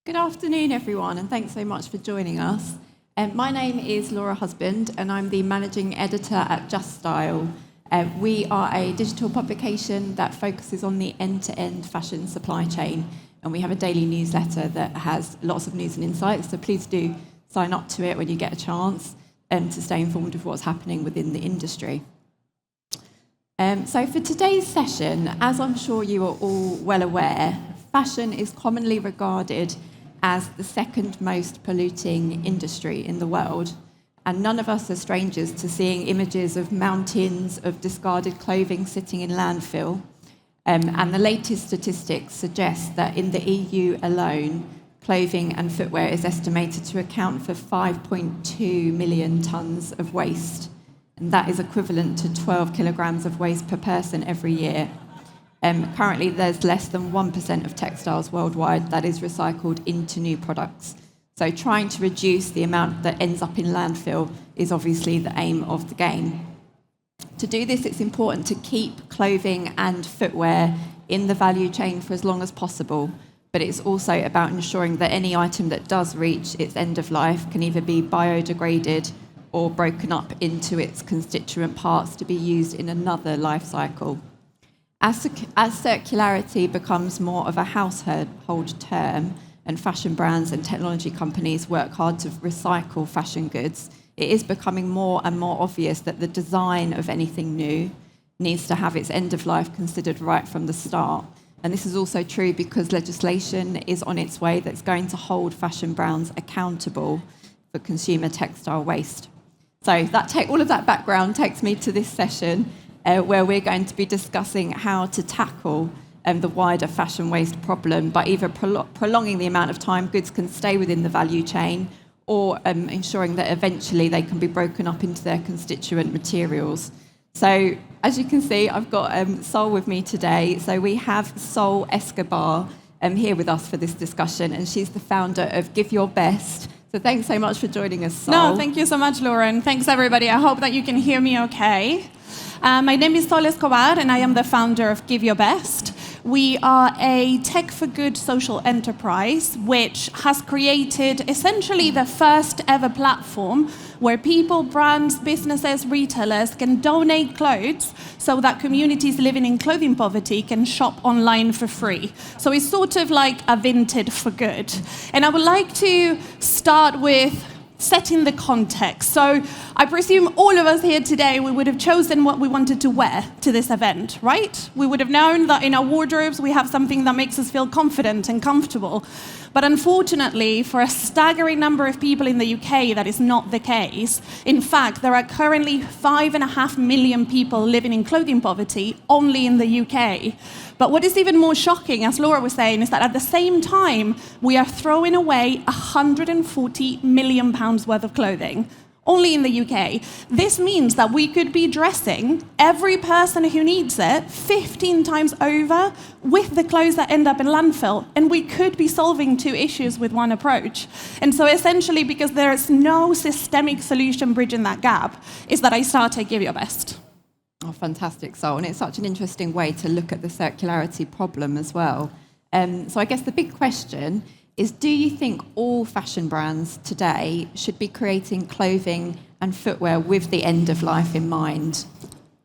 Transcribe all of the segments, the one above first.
Good afternoon, everyone, and thanks so much for joining us. My name is Laura Husband, and I'm the managing editor at Just Style. We are a digital publication that focuses on the end-to-end fashion supply chain, and we have a daily newsletter that has lots of news and insights, so please do sign up to it when you get a chance to stay informed of what's happening within the industry. So for today's session, as I'm sure you are all well aware, fashion is commonly regarded as the second most polluting industry in the world, and none of us are strangers to seeing images of mountains of discarded clothing sitting in landfill. And the latest statistics suggest that in the EU alone, clothing and footwear is estimated to account for 5.2 million tonnes of waste, and that is equivalent to 12 kilograms of waste per person every year. Currently, there's less than 1% of textiles worldwide that is recycled into new products. So trying to reduce the amount that ends up in landfill is obviously the aim of the game. To do this, it's important to keep clothing and footwear in the value chain for as long as possible, but it's also about ensuring that any item that does reach its end of life can either be biodegraded or broken up into its constituent parts to be used in another life cycle. As circularity becomes more of a household term and fashion brands and technology companies work hard to recycle fashion goods, it is becoming more and more obvious that the design of anything new needs to have its end of life considered right from the start. And this is also true because legislation is on its way that's going to hold fashion brands accountable for consumer textile waste. So all of that background takes me to this session, where we're going to be discussing how to tackle the wider fashion waste problem by either prolonging the amount of time goods can stay within the value chain or ensuring that eventually they can be broken up into their constituent materials. So as you can see, I've got Sol with me today. So we have Sol Escobar here with us for this discussion, and she's the founder of Give Your Best. So thanks so much for joining us, Sol. No, thank you so much, Laura, and thanks everybody. I hope that you can hear me okay. My name is Sol Escobar, and I am the founder of Give Your Best. We are a tech-for-good social enterprise which has created essentially the first ever platform where people, brands, businesses, retailers can donate clothes so that communities living in clothing poverty can shop online for free. So it's sort of like a Vinted for good. And I would like to start with setting the context. So I presume all of us here today, we would have chosen what we wanted to wear to this event, right? We would have known that in our wardrobes we have something that makes us feel confident and comfortable. But unfortunately, for a staggering number of people in the UK, that is not the case. In fact, there are currently 5.5 million people living in clothing poverty only in the UK. But what is even more shocking, as Laura was saying, is that at the same time, we are throwing away £140 million worth of clothing, only in the UK. This means that we could be dressing every person who needs it 15 times over with the clothes that end up in landfill, and we could be solving two issues with one approach. And so essentially, because there is no systemic solution bridging that gap, is that I started Give Your Best. Oh, fantastic, Sol. And it's such an interesting way to look at the circularity problem as well. So I guess the big question is, do you think all fashion brands today should be creating clothing and footwear with the end of life in mind?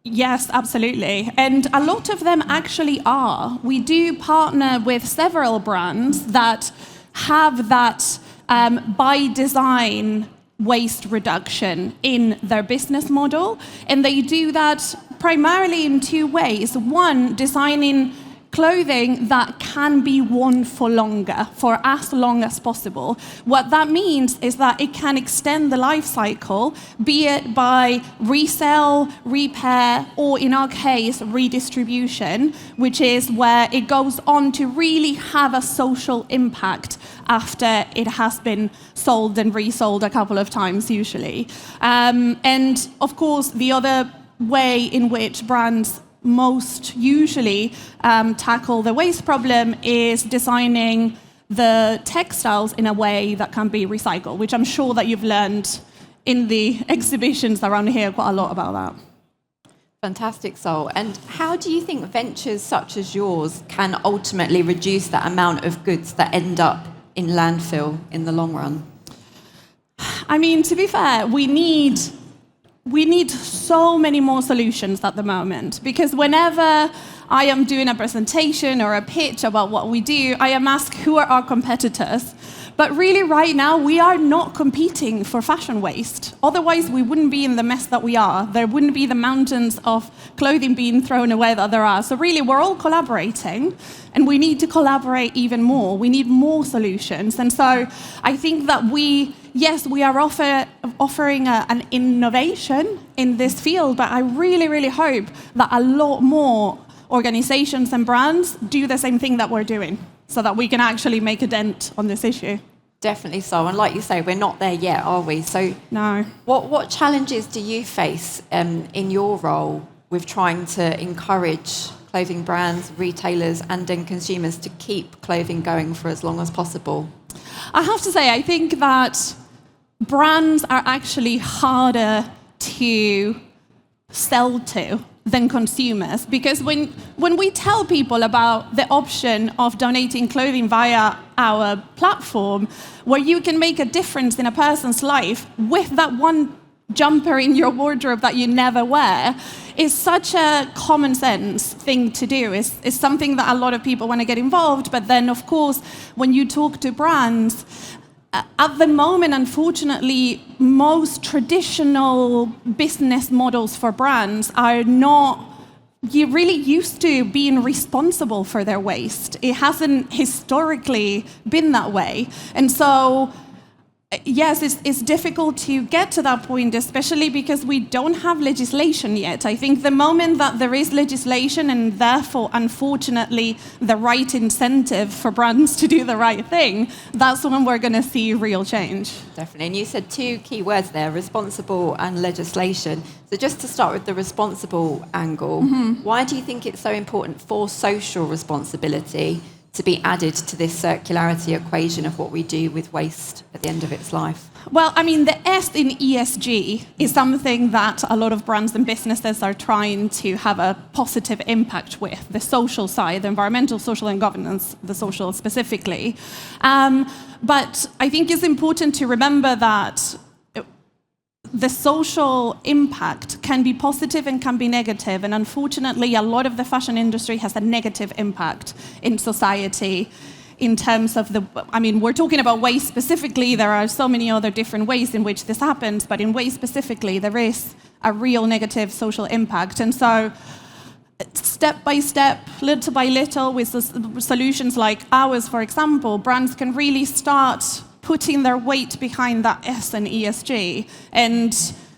Yes, absolutely. And a lot of them actually are. We do partner with several brands that have that by design waste reduction in their business model. And they do that primarily in two ways. One, designing clothing that can be worn for longer, for as long as possible. What that means is that it can extend the life cycle, be it by resale, repair, or in our case, redistribution, which is where it goes on to really have a social impact after it has been sold and resold a couple of times usually. And of course, the other way in which brands most usually tackle the waste problem is designing the textiles in a way that can be recycled, which I'm sure that you've learned in the exhibitions around here quite a lot about that. Fantastic, Sol. And how do you think ventures such as yours can ultimately reduce that amount of goods that end up in landfill in the long run? I mean, to be fair, we need so many more solutions at the moment, because whenever I am doing a presentation or a pitch about what we do, I am asked who are our competitors. But really, right now, we are not competing for fashion waste. Otherwise, we wouldn't be in the mess that we are. There wouldn't be the mountains of clothing being thrown away that there are. So really, we're all collaborating, and we need to collaborate even more. We need more solutions. And so I think that we are offering an innovation in this field, but I really, really hope that a lot more organizations and brands do the same thing that we're doing, so that we can actually make a dent on this issue. Definitely so. And like you say, we're not there yet, are we? So no. What challenges do you face in your role with trying to encourage clothing brands, retailers, and then consumers to keep clothing going for as long as possible? I have to say, I think that brands are actually harder to sell to than consumers, because when we tell people about the option of donating clothing via our platform, where you can make a difference in a person's life with that one jumper in your wardrobe that you never wear, is such a common sense thing to do. It's something that a lot of people want to get involved, but then of course when you talk to brands, at the moment, unfortunately, most traditional business models for brands are not really used to being responsible for their waste. It hasn't historically been that way. And so, yes, it's difficult to get to that point, especially because we don't have legislation yet. I think the moment that there is legislation, and therefore, unfortunately, the right incentive for brands to do the right thing, that's when we're going to see real change. Definitely. And you said two key words there, responsible and legislation. So just to start with the responsible angle, why do you think it's so important for social responsibility to be added to this circularity equation of what we do with waste at the end of its life? Well, I mean, the S in ESG is something that a lot of brands and businesses are trying to have a positive impact with, the social side, the environmental, social, and governance, the social specifically. But I think it's important to remember that the social impact can be positive and can be negative. And unfortunately, a lot of the fashion industry has a negative impact in society in terms of we're talking about waste specifically. There are so many other different ways in which this happens, but in waste specifically, there is a real negative social impact. And so step by step, little by little, with solutions like ours, for example, brands can really start putting their weight behind that S in ESG. And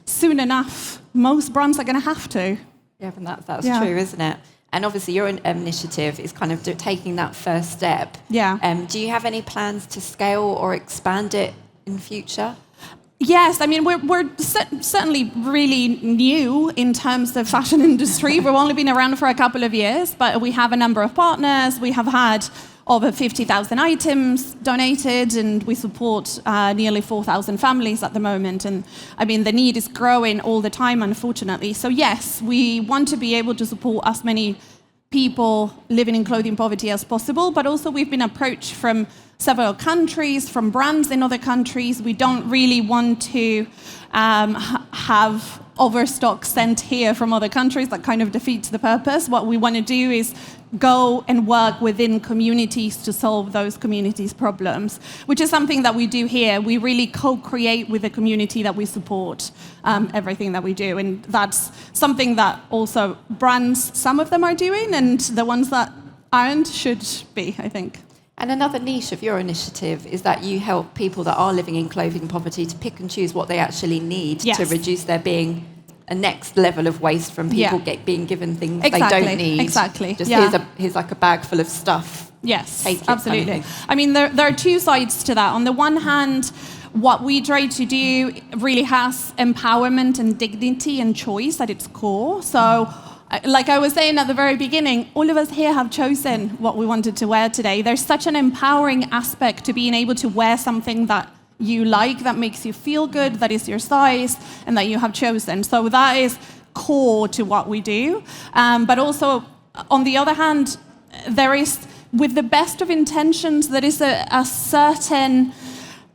soon enough, most brands are going to have to. Yeah, and that's true, isn't it? And obviously your initiative is kind of taking that first step. Yeah. Do you have any plans to scale or expand it in future? Yes, I mean, we're certainly really new in terms of fashion industry. We've only been around for a couple of years, but we have a number of partners. We have had over 50,000 items donated, and we support nearly 4,000 families at the moment. And I mean, the need is growing all the time, unfortunately. So yes, we want to be able to support as many people living in clothing poverty as possible, but also we've been approached from several countries, from brands in other countries. We don't really want to have overstock sent here from other countries. That kind of defeats the purpose. What we want to do is go and work within communities to solve those communities' problems, which is something that we do here. We really co-create with the community that we support everything that we do. And that's something that also brands, some of them are doing, and the ones that aren't should be, I think. And another niche of your initiative is that you help people that are living in clothing poverty to pick and choose what they actually need to reduce there being a next level of waste from people being given things they don't need. Exactly. Just here's like a bag full of stuff. Yes, Take it, absolutely. kind of thing. I mean, there are two sides to that. On the one hand, what we try to do really has empowerment and dignity and choice at its core. So, like I was saying at the very beginning, all of us here have chosen what we wanted to wear today. There's such an empowering aspect to being able to wear something that you like, that makes you feel good, that is your size, and that you have chosen. So that is core to what we do. But also, on the other hand, there is with the best of intentions, there is a certain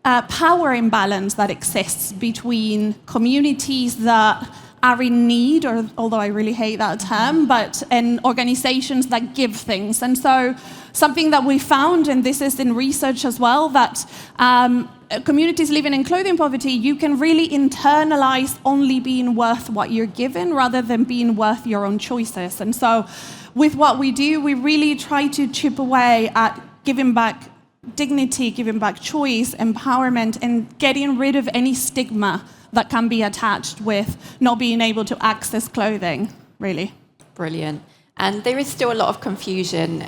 power imbalance that exists between communities that are in need, or although I really hate that term, and organizations that give things. And so something that we found, and this is in research as well, that communities living in clothing poverty, you can really internalize only being worth what you're given rather than being worth your own choices. And so with what we do, we really try to chip away at giving back dignity, giving back choice, empowerment, and getting rid of any stigma that can be attached with not being able to access clothing, really. Brilliant. And there is still a lot of confusion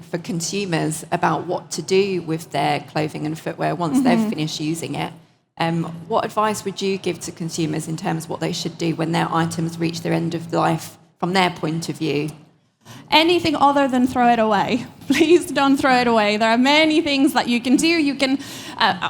for consumers about what to do with their clothing and footwear once they've finished using it. What advice would you give to consumers in terms of what they should do when their items reach their end of life from their point of view? Anything other than throw it away. Please don't throw it away. There are many things that you can do. You can,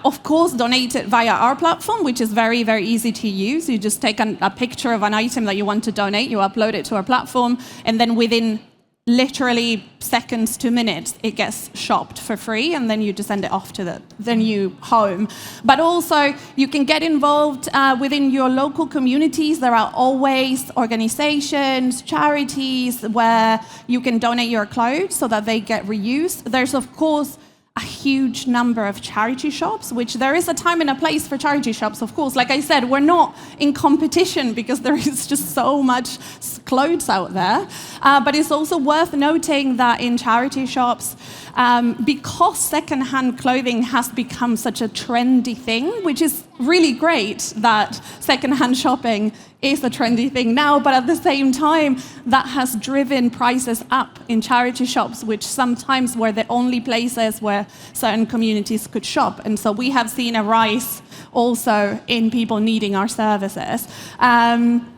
of course, donate it via our platform, which is very, very easy to use. You just take a picture of an item that you want to donate, you upload it to our platform, and then within literally seconds to minutes, it gets shopped for free, and then you just send it off to the new home. But also, you can get involved within your local communities. There are always organizations, charities where you can donate your clothes so that they get reused. There's, of course, a huge number of charity shops, which there is a time and a place for charity shops, of course. Like I said, we're not in competition because there is just so much clothes out there. But it's also worth noting that in charity shops, because secondhand clothing has become such a trendy thing, which is really great that secondhand shopping is a trendy thing now, but at the same time, that has driven prices up in charity shops, which sometimes were the only places where certain communities could shop. And so we have seen a rise also in people needing our services.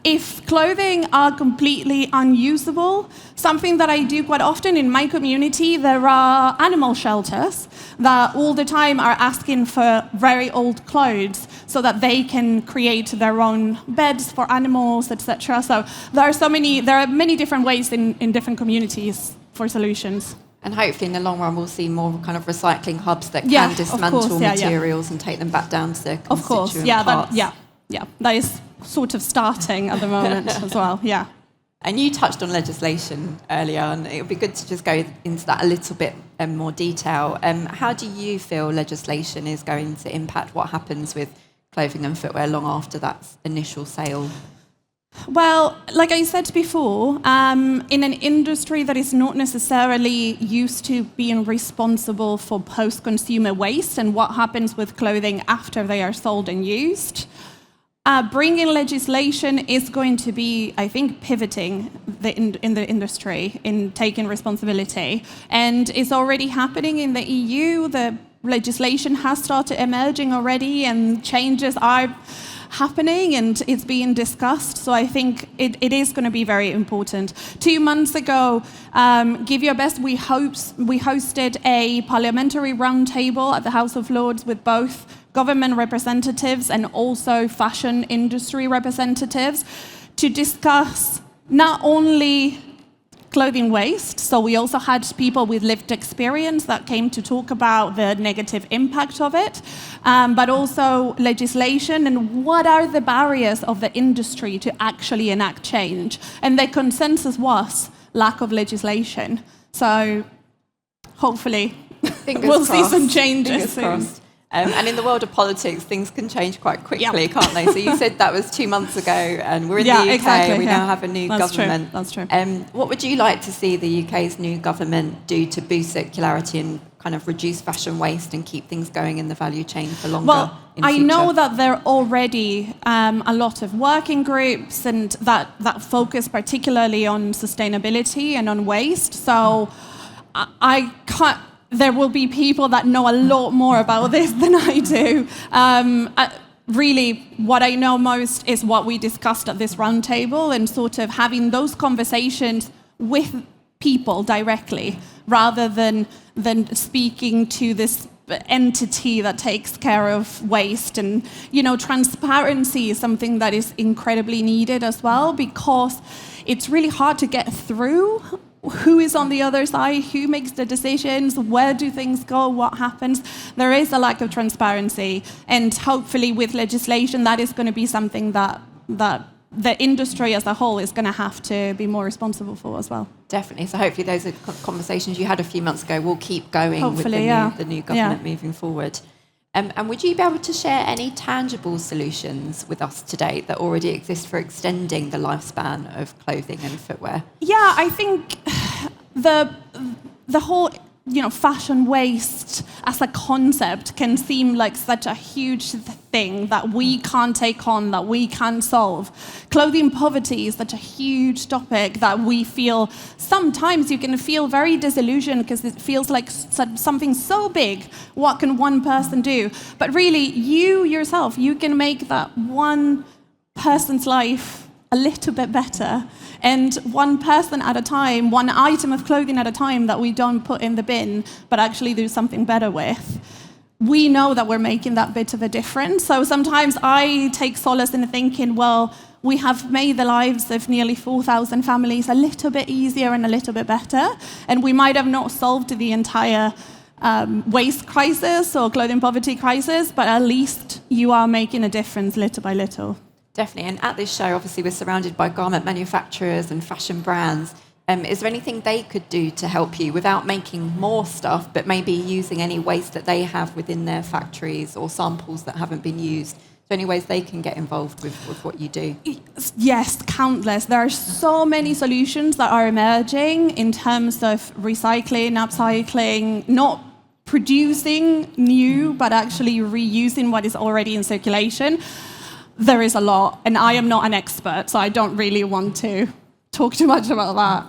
If clothing are completely unusable, something that I do quite often in my community, there are animal shelters that all the time are asking for very old clothes so that they can create their own beds for animals, etc. So there are many different ways in different communities for solutions. And hopefully in the long run we'll see more kind of recycling hubs that can dismantle materials and take them back down to their constituent parts. That is sort of starting at the moment as well, yeah. And you touched on legislation earlier, and it would be good to just go into that a little bit more detail. How do you feel legislation is going to impact what happens with clothing and footwear long after that initial sale? Well, like I said before, in an industry that is not necessarily used to being responsible for post-consumer waste and what happens with clothing after they are sold and used, bringing legislation is going to be, I think, pivoting in the industry in taking responsibility. And it's already happening in the EU. The legislation has started emerging already, and changes are happening and it's being discussed. So I think it is going to be very important. 2 months ago, Give Your Best, we hosted a parliamentary roundtable at the House of Lords with both government representatives and also fashion industry representatives to discuss not only clothing waste, so we also had people with lived experience that came to talk about the negative impact of it, but also legislation and what are the barriers of the industry to actually enact change. And the consensus was lack of legislation. So hopefully we'll see some changes soon. And in the world of politics, things can change quite quickly, can't they? So you said that was 2 months ago, and we're in the UK, exactly, we now have a new government. That's true. What would you like to see the UK's new government do to boost circularity and kind of reduce fashion waste and keep things going in the value chain for longer? Well, I know that there are already a lot of working groups and that focus particularly on sustainability and on waste. So I can't. There will be people that know a lot more about this than I do. Really, what I know most is what we discussed at this roundtable and sort of having those conversations with people directly, rather than speaking to this entity that takes care of waste. And, transparency is something that is incredibly needed as well, because it's really hard to get through who is on the other side, who makes the decisions, where do things go, what happens. There is a lack of transparency, and hopefully with legislation that is going to be something that the industry as a whole is going to have to be more responsible for as well. Definitely. So hopefully those are conversations you had a few months ago will keep going Hopefully, with the new government moving forward. And would you be able to share any tangible solutions with us today that already exist for extending the lifespan of clothing and footwear? Yeah, I think the whole fashion waste as a concept can seem like such a huge thing that we can't take on, that we can't solve. Clothing poverty is such a huge topic that we feel sometimes you can feel very disillusioned because it feels like something so big. What can one person do? But really, you yourself, you can make that one person's life a little bit better. And one person at a time, one item of clothing at a time that we don't put in the bin, but actually do something better with, we know that we're making that bit of a difference. So sometimes I take solace in thinking, well, we have made the lives of nearly 4,000 families a little bit easier and a little bit better. And we might have not solved the entire waste crisis or clothing poverty crisis, but at least you are making a difference little by little. Definitely. And at this show, obviously, we're surrounded by garment manufacturers and fashion brands. Is there anything they could do to help you without making more stuff, but maybe using any waste that they have within their factories or samples that haven't been used? So any ways they can get involved with what you do? Yes, countless. There are so many solutions that are emerging in terms of recycling, upcycling, not producing new, but actually reusing what is already in circulation. There is a lot, and I am not an expert, so I don't really want to talk too much about that.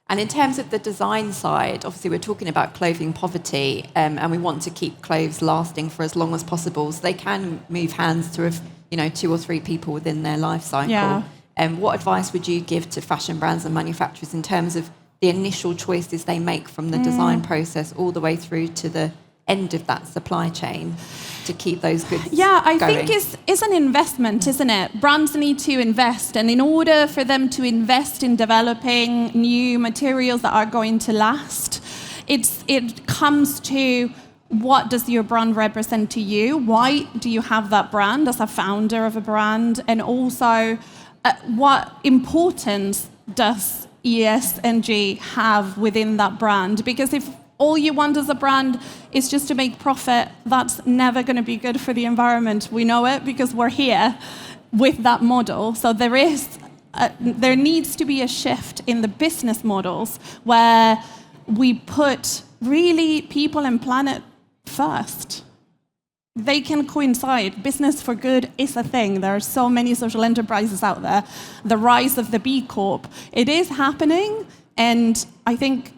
And in terms of the design side, obviously we're talking about clothing poverty, and we want to keep clothes lasting for as long as possible, so they can move hands to 2 or 3 people within their life cycle. Yeah. What advice would you give to fashion brands and manufacturers in terms of the initial choices they make from the design process all the way through to the end of that supply chain to keep those goods I going? think it's an investment, isn't it? Brands need to invest, and in order for them to invest in developing new materials that are going to last, it comes to what does your brand represent to you? Why do you have that brand as a founder of a brand? And also, what importance does ESG have within that brand? Because if all you want as a brand is just to make profit, that's never going to be good for the environment. We know it because we're here with that model. So there needs to be a shift in the business models where we put really people and planet first. They can coincide. Business for good is a thing. There are so many social enterprises out there. The rise of the B Corp, it is happening, and I think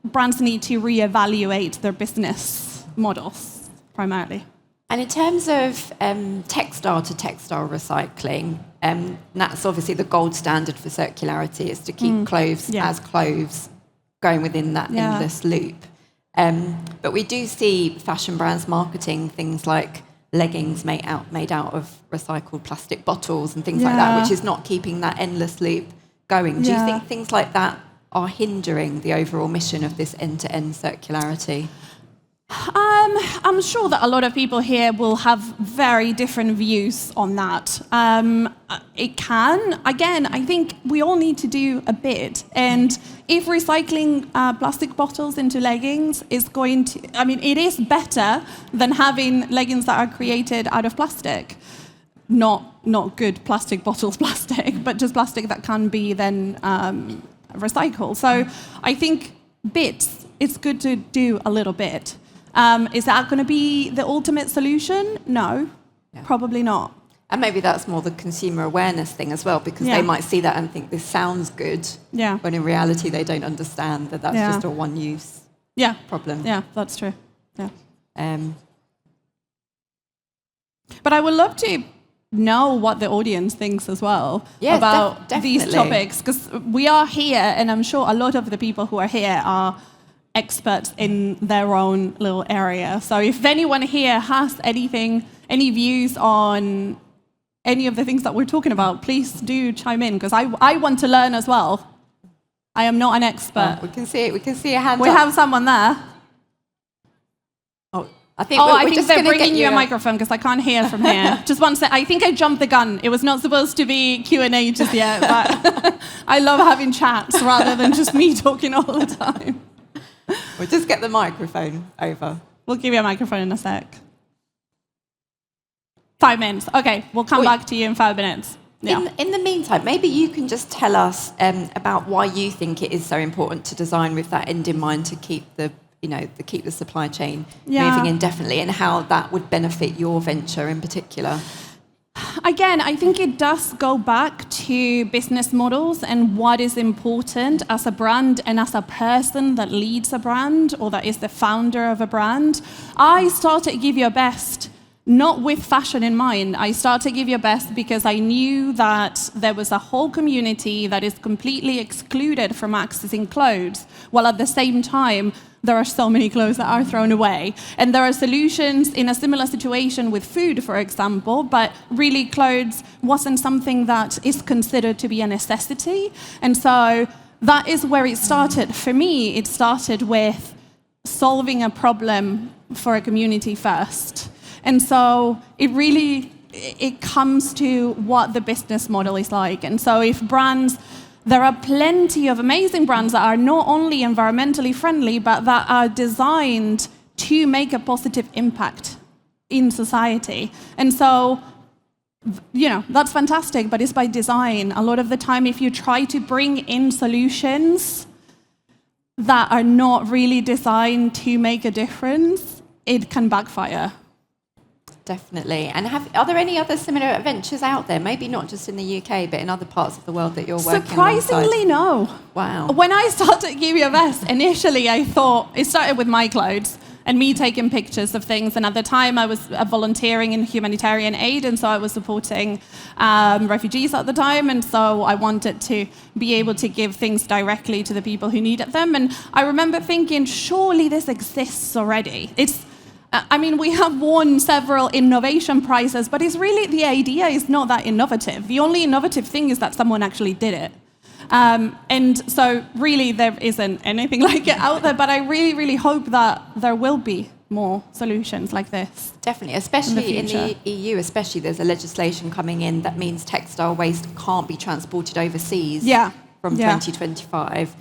brands need to reevaluate their business models primarily. And in terms of textile to textile recycling, that's obviously the gold standard for circularity, is to keep clothes as clothes going within that endless loop. But we do see fashion brands marketing things like leggings made out of recycled plastic bottles and things like that, which is not keeping that endless loop going. Do you think things like that are hindering the overall mission of this end-to-end circularity? I'm sure that a lot of people here will have very different views on that. It can. Again, I think we all need to do a bit. And if recycling plastic bottles into leggings is going to... it is better than having leggings that are created out of plastic. Not good plastic bottles plastic, but just plastic that can be then recycled. So I think it's good to do a little bit. Is that going to be the ultimate solution? No, probably not. And maybe that's more the consumer awareness thing as well, because they might see that and think this sounds good, when in reality they don't understand that that's just a one-use problem. Yeah, that's true. Yeah. But I would love to know what the audience thinks as well about these topics, because we are here, and I'm sure a lot of the people who are here are experts in their own little area. So if anyone here has any views on any of the things that we're talking about, please do chime in, because I want to learn as well. I am not an expert. Oh, we can see it. We can see a hand We up. have someone there. Oh, I think they're bringing you a microphone because I can't hear from here. Just one sec. I think I jumped the gun. It was not supposed to be Q&A just yet, but I love having chats rather than just me talking all the time. We'll just get the microphone over. We'll give you a microphone in a sec. 5 minutes. Okay, we'll come back to you in 5 minutes. Yeah. In the meantime, maybe you can just tell us about why you think it is so important to design with that end in mind to keep the supply chain moving indefinitely, and how that would benefit your venture in particular. Again, I think it does go back to business models and what is important as a brand and as a person that leads a brand or that is the founder of a brand. I started Give Your Best not with fashion in mind. I started Give Your Best because I knew that there was a whole community that is completely excluded from accessing clothes, while at the same time, there are so many clothes that are thrown away. And there are solutions in a similar situation with food, for example, but really clothes wasn't something that is considered to be a necessity. And so that is where it started. For me, it started with solving a problem for a community first. And so it comes to what the business model is like. And so if brands, there are plenty of amazing brands that are not only environmentally friendly, but that are designed to make a positive impact in society. And so, that's fantastic, but it's by design. A lot of the time, if you try to bring in solutions that are not really designed to make a difference, it can backfire. Definitely. And are there any other similar adventures out there? Maybe not just in the UK, but in other parts of the world that you're working Surprisingly, no. Wow. When I started Give Your Best, initially I thought, it started with my clothes and me taking pictures of things. And at the time I was volunteering in humanitarian aid, and so I was supporting refugees at the time. And so I wanted to be able to give things directly to the people who needed them. And I remember thinking, surely this exists already. We have won several innovation prizes, but it's really, the idea is not that innovative. The only innovative thing is that someone actually did it. And so really there isn't anything like it out there, but I really, really hope that there will be more solutions like this. Definitely, especially in the EU, there's a legislation coming in that means textile waste can't be transported overseas. From 2025.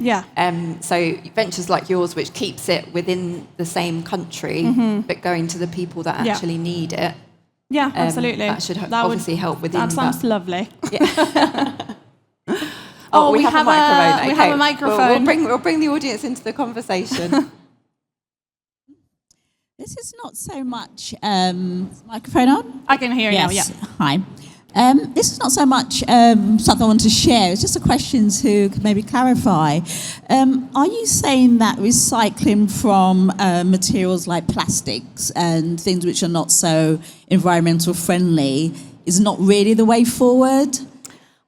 So ventures like yours, which keeps it within the same country, but going to the people that actually need it. Yeah, absolutely. That should obviously help within that. That sounds lovely. Yeah. we have a microphone. We have a microphone. We'll bring the audience into the conversation. This is not so much microphone on. I can hear you now. Yeah. Hi. This is not so much something I want to share. It's just a question to maybe clarify. Are you saying that recycling from materials like plastics and things which are not so environmental friendly is not really the way forward?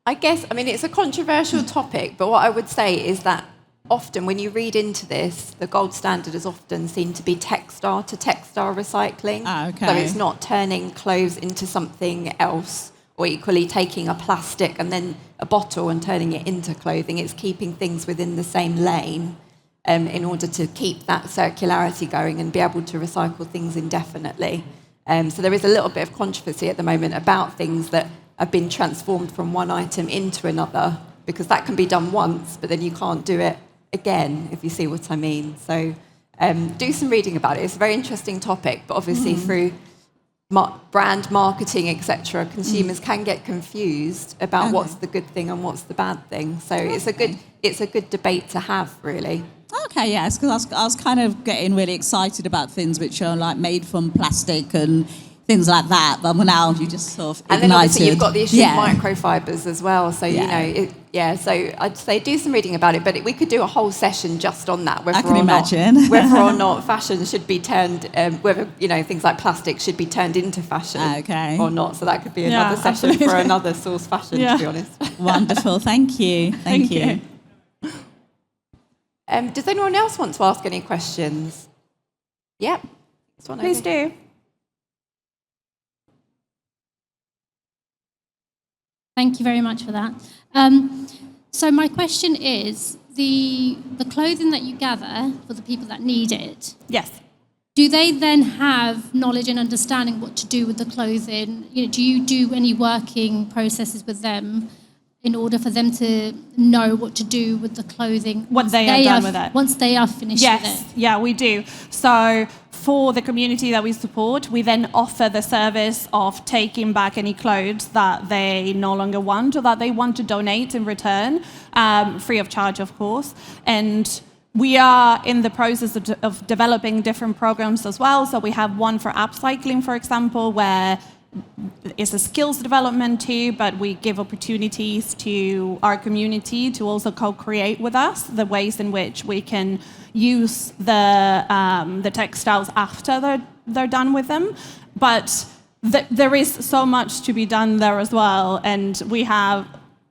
I guess, it's a controversial topic, but what I would say is that often when you read into this, the gold standard is often seen to be textile to textile recycling. Okay. So it's not turning clothes into something else, or equally taking a plastic and then a bottle and turning it into clothing. It's keeping things within the same lane in order to keep that circularity going and be able to recycle things indefinitely. So there is a little bit of controversy at the moment about things that have been transformed from one item into another, because that can be done once, but then you can't do it again, if you see what I mean. So do some reading about it. It's a very interesting topic, but obviously through brand marketing, etc., consumers can get confused about what's the good thing and what's the bad thing. So it's a good debate to have, really. Okay, yes, because I was kind of getting really excited about things which are like made from plastic and things like that. But now you just sort of ignited. And then obviously you've got the issue of microfibers as well. So so I'd say do some reading about it. But we could do a whole session just on that. I can imagine whether or not fashion should be turned, whether things like plastic should be turned into fashion, or not. So that could be another session for another source fashion. To be honest. Wonderful, thank you. Thank you. Does anyone else want to ask any questions? Yep. Please do. Thank you very much for that. So my question is, the clothing that you gather for the people that need it, Yes. do they then have knowledge and understanding what to do with the clothing? Do you do any working processes with them in order for them to know what to do with the clothing Once they are done with it? Once they are finished with it? Yes, yeah, we do. So for the community that we support, we then offer the service of taking back any clothes that they no longer want or that they want to donate in return, free of charge, of course. And we are in the process of developing different programs as well. So we have one for upcycling, for example, where it's a skills development too, but we give opportunities to our community to also co-create with us the ways in which we can use the textiles after they're done with them. But there is so much to be done there as well, and we have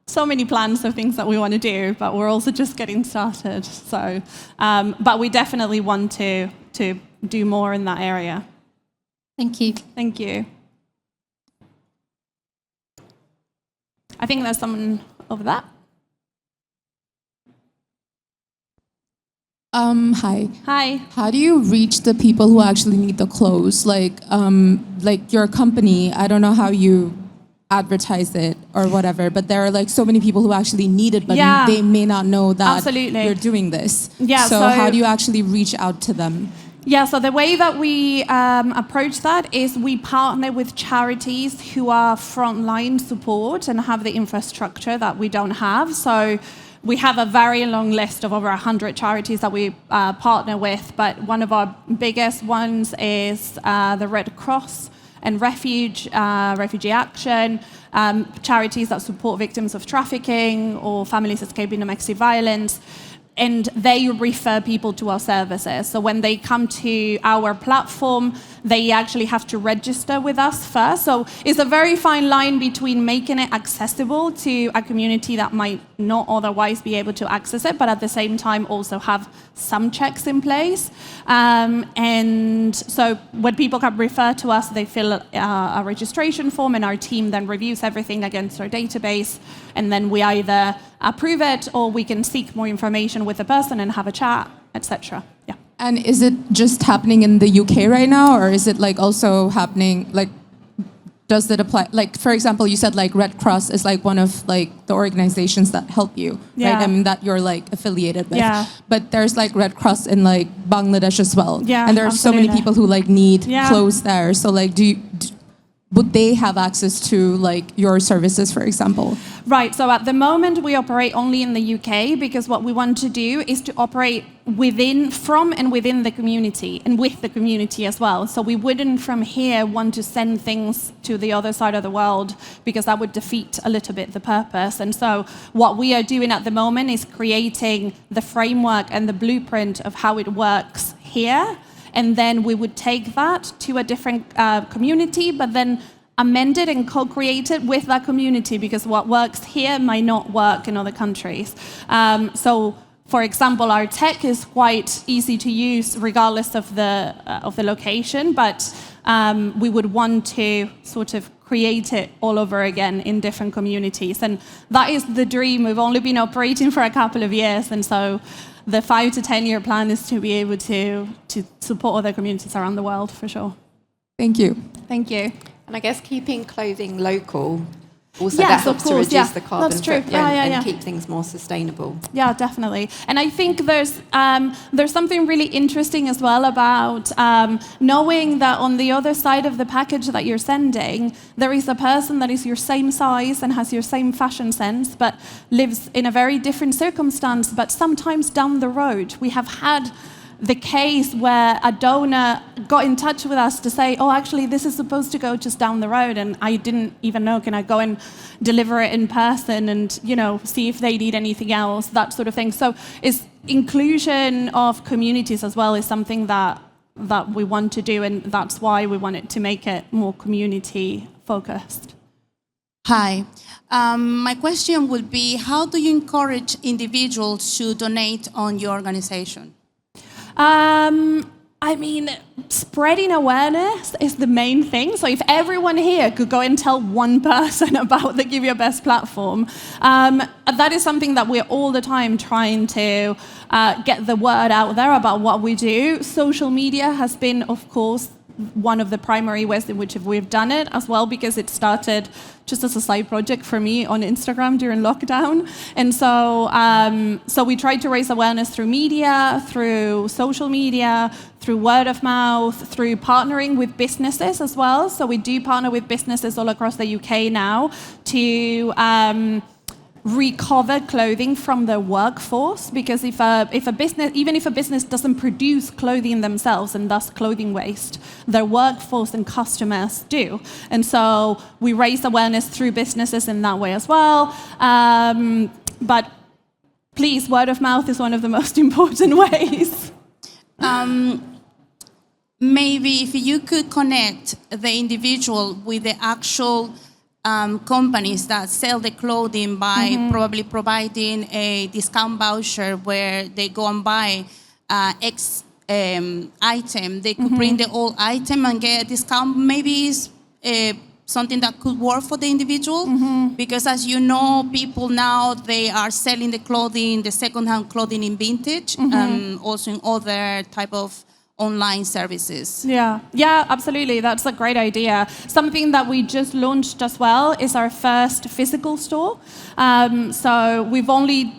so many plans of things that we want to do, but we're also just getting started. So, but we definitely want to do more in that area. Thank you. Thank you. I think there's someone over there. Hi. Hi. How do you reach the people who actually need the clothes? Like your company, I don't know how you advertise it or whatever, but there are like so many people who actually need it, but Yeah. they may not know that Absolutely. you're doing this. Yeah, So so- how do you actually reach out to them? Yeah, so the way that we approach that is we partner with charities who are frontline support and have the infrastructure that we don't have. So we have a very long list of over 100 charities that we partner with, but one of our biggest ones is the Red Cross and Refugee Action, charities that support victims of trafficking or families escaping domestic violence. And they refer people to our services. So when they come to our platform, they actually have to register with us first. So it's a very fine line between making it accessible to a community that might not otherwise be able to access it, but at the same time also have some checks in place. And so when people can refer to us, they fill a registration form, and our team then reviews everything against our database. And then we either approve it or we can seek more information with the person and have a chat, etc. Yeah. And is it just happening in the UK right now, or is it like also happening, like, does it apply? Like, for example, you said like Red Cross is like one of like the organizations that help you, Yeah. right? I mean, that you're like affiliated with. Yeah. But there's like Red Cross in like Bangladesh as well. Yeah, And there are so many absolutely. people who like need Yeah. clothes there. So like, would they have access to like your services, for example? Right, so at the moment we operate only in the UK because what we want to do is to operate from and within the community and with the community as well. So we wouldn't from here want to send things to the other side of the world because that would defeat a little bit the purpose. And so what we are doing at the moment is creating the framework and the blueprint of how it works here. And then we would take that to a different community, but then amend it and co-create it with that community because what works here might not work in other countries. So, for example, our tech is quite easy to use regardless of the location, but we would want to sort of create it all over again in different communities. And that is the dream. We've only been operating for a couple of years, and so the 5 to 10 year plan is to be able to support other communities around the world, for sure. Thank you. Thank you. And I guess keeping clothing local also Yes, that of helps to course, reduce yeah. the carbon That's true. footprint Yeah. and keep things more sustainable. Yeah, definitely. And I think there's something really interesting as well about knowing that on the other side of the package that you're sending, there is a person that is your same size and has your same fashion sense, but lives in a very different circumstance. But sometimes down the road, we have had the case where a donor got in touch with us to say, oh, actually, this is supposed to go just down the road, and I didn't even know, can I go and deliver it in person and, see if they need anything else, that sort of thing. So it's inclusion of communities as well is something that we want to do, and that's why we wanted to make it more community-focused. Hi. My question would be, how do you encourage individuals to donate on your organization? I mean, spreading awareness is the main thing. So if everyone here could go and tell one person about the Give Your Best platform, that is something that we're all the time trying to get the word out there about what we do. Social media has been, of course, one of the primary ways in which we've done it as well, because it started just as a side project for me on Instagram during lockdown. And so we tried to raise awareness through media, through social media, through word of mouth, through partnering with businesses as well. So we do partner with businesses all across the UK now to recover clothing from their workforce, because if a business, even if a business doesn't produce clothing themselves and thus clothing waste, their workforce and customers do. And so we raise awareness through businesses in that way as well. But please, word of mouth is one of the most important ways. Maybe if you could connect the individual with the actual companies that sell the clothing by probably providing a discount voucher where they go and buy X item. They could bring the old item and get a discount. Maybe it's something that could work for the individual, because as you know, people now, they are selling the clothing, the second-hand clothing in vintage, also in other type of online services. Yeah, absolutely. That's a great idea. Something that we just launched as well is our first physical store. So we've only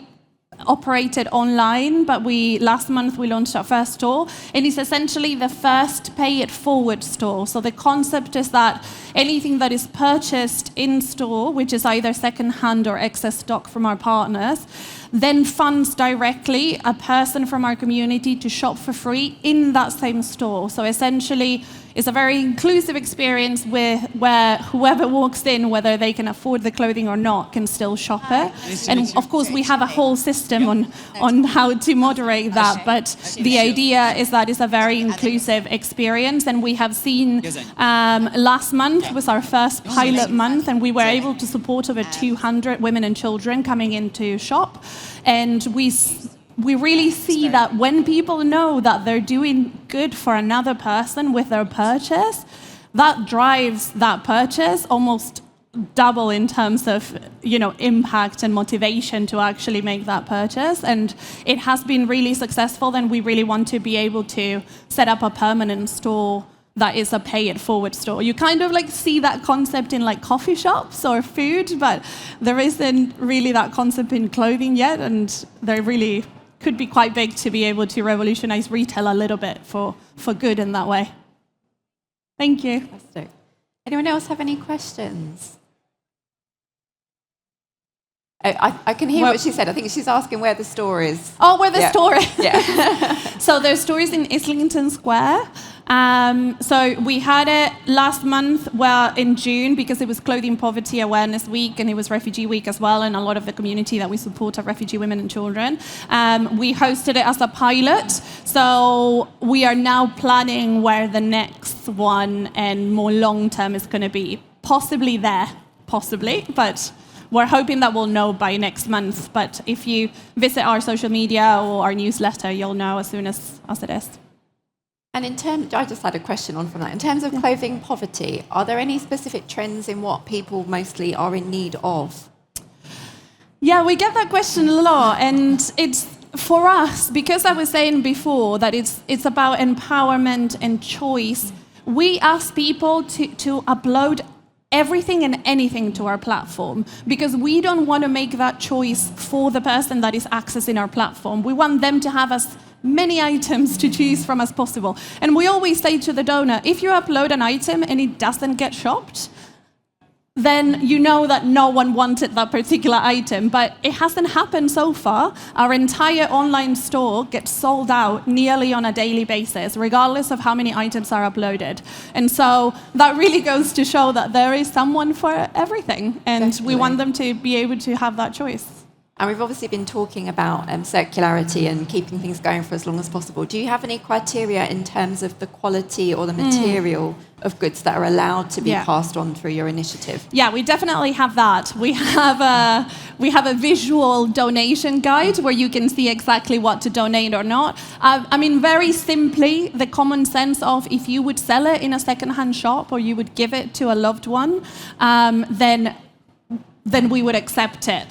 operated online, but last month we launched our first store, and it's essentially the first pay it forward store. So the concept is that anything that is purchased in store, which is either second-hand or excess stock from our partners, then funds directly a person from our community to shop for free in that same store. So essentially, it's a very inclusive experience where whoever walks in, whether they can afford the clothing or not, can still shop it. And of course, we have a whole system on how to moderate that. But the idea is that it's a very inclusive experience. And we have seen last month was our first pilot month, and we were able to support over 200 women and children coming in to shop. And we really see that when people know that they're doing good for another person with their purchase, that drives that purchase almost double in terms of, impact and motivation to actually make that purchase. And it has been really successful, and we really want to be able to set up a permanent store that is a pay-it-forward store. You kind of see that concept in coffee shops or food, but there isn't really that concept in clothing yet, and they really could be quite big to be able to revolutionize retail a little bit for good in that way. Thank you. Fantastic. Anyone else have any questions? I can hear what she said. I think she's asking where the store is. Oh, where the store is. Yeah. So their store is in Islington Square. So we had it last month, in June, because it was Clothing Poverty Awareness Week, and it was Refugee Week as well, and a lot of the community that we support are refugee women and children. We hosted it as a pilot, so we are now planning where the next one and more long-term is going to be. Possibly, but we're hoping that we'll know by next month. But if you visit our social media or our newsletter, you'll know as soon as it is. And I just had a question on from that. In terms of clothing poverty, are there any specific trends in what people mostly are in need of? Yeah, we get that question a lot, and it's for us, because I was saying before that it's about empowerment and choice. We ask people to upload everything and anything to our platform, because we don't want to make that choice for the person that is accessing our platform. We want them to have as many items to choose from as possible. And we always say to the donor, if you upload an item and it doesn't get shopped, then you know that no one wanted that particular item. But it hasn't happened so far. Our entire online store gets sold out nearly on a daily basis, regardless of how many items are uploaded. And so that really goes to show that there is someone for everything, and we want them to be able to have that choice. And we've obviously been talking about circularity and keeping things going for as long as possible. Do you have any criteria in terms of the quality or the material of goods that are allowed to be passed on through your initiative? Yeah, we definitely have that. We have a visual donation guide where you can see exactly what to donate or not. I mean, very simply, the common sense of if you would sell it in a secondhand shop or you would give it to a loved one, then we would accept it.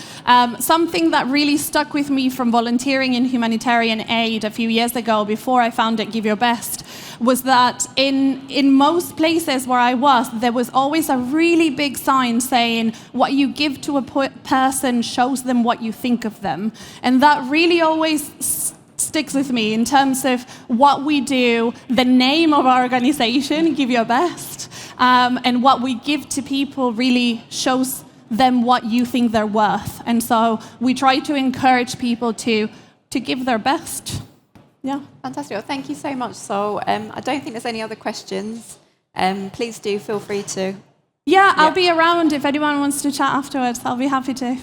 Something that really stuck with me from volunteering in humanitarian aid a few years ago, before I founded Give Your Best, was that in most places where I was, there was always a really big sign saying, what you give to a person shows them what you think of them. And that really always sticks with me in terms of what we do, the name of our organization, Give Your Best, and what we give to people really shows them what you think they're worth. And so we try to encourage people to give their best. Yeah. Fantastic. Well, thank you so much, Sol. I don't think there's any other questions. Please do feel free to. Yeah, I'll be around if anyone wants to chat afterwards. I'll be happy to.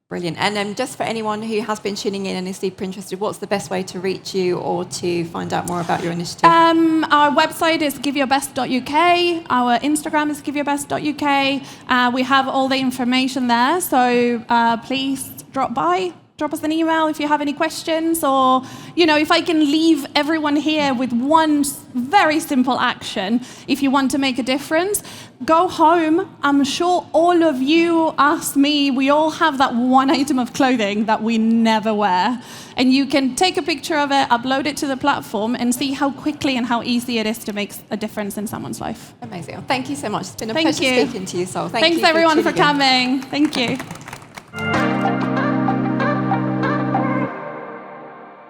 Brilliant. And just for anyone who has been tuning in and is super interested, what's the best way to reach you or to find out more about your initiative? Our website is giveyourbest.uk. Our Instagram is giveyourbest.uk. We have all the information there, so please drop by. Drop us an email if you have any questions, or, if I can leave everyone here with one very simple action, if you want to make a difference, go home. I'm sure all of you, us, me, we all have that one item of clothing that we never wear. And you can take a picture of it, upload it to the platform, and see how quickly and how easy it is to make a difference in someone's life. Amazing. Well, thank you so much. It's been a pleasure speaking to you, Sol. Thanks everyone for coming. Thank you.